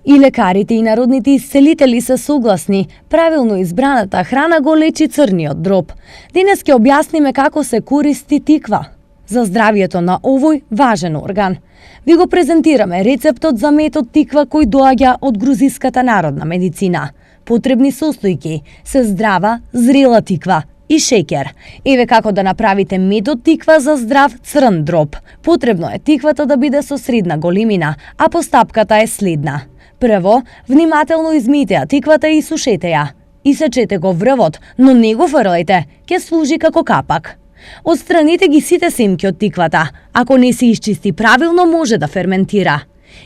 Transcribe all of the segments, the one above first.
И лекарите и народните исцелители се согласни, правилно избраната храна го лечи црниот дроб. Денес ќе објасниме како се користи тиква за здравието на овој важен орган. Ви го презентираме рецептот за мед од тиква кој доаѓа од грузиската народна медицина. Потребни состојки се здрава, зрела тиква и шеќер. Еве како да направите мед од тиква за здрав црн дроб. Потребно е тиквата да биде со средна големина, а постапката е следна. Прво, внимателно измијте ја тиквата и сушете ја. Исечете го врвот, но не го фрлајте, ќе служи како капак. Отстраните ги сите семки од тиквата. Ако не се исчисти правилно, може да ферментира.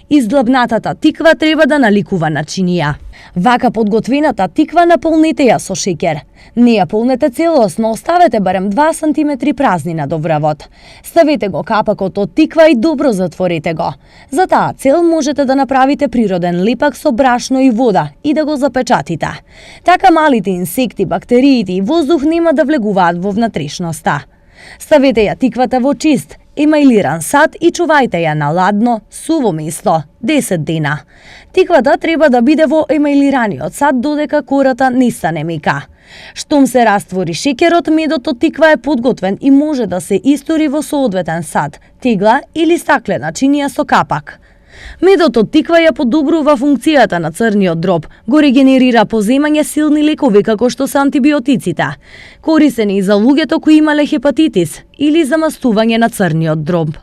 Издлабнатата тиква треба да наликува на чинија. Вака подготвената тиква наполнете ја со шеќер. Не ја полнете целосно, оставете барем 2 см празнина до врвот. Ставете го капакот од тиква и добро затворете го. За таа цел можете да направите природен лепак со брашно и вода и да го запечатите. Така малите инсекти, бактериите и воздух нема да влегуваат во внатрешноста. Ставете ја тиквата во чист, емајлиран сад и чувајте ја на ладно, суво место, 10 дена. Тиквата треба да биде во емајлираниот сад додека кората не стане мека. Штом се раствори шеќерот, медот од тиква е подготвен и може да се истори во соодветен сад, тегла или стаклена чинија со капак. Медот од тиква ја подобрува функцијата на црниот дроб, го регенерира по земање силни лекови како што се антибиотиците. Користени и за луѓето кои имале хепатитис или замастување на црниот дроб.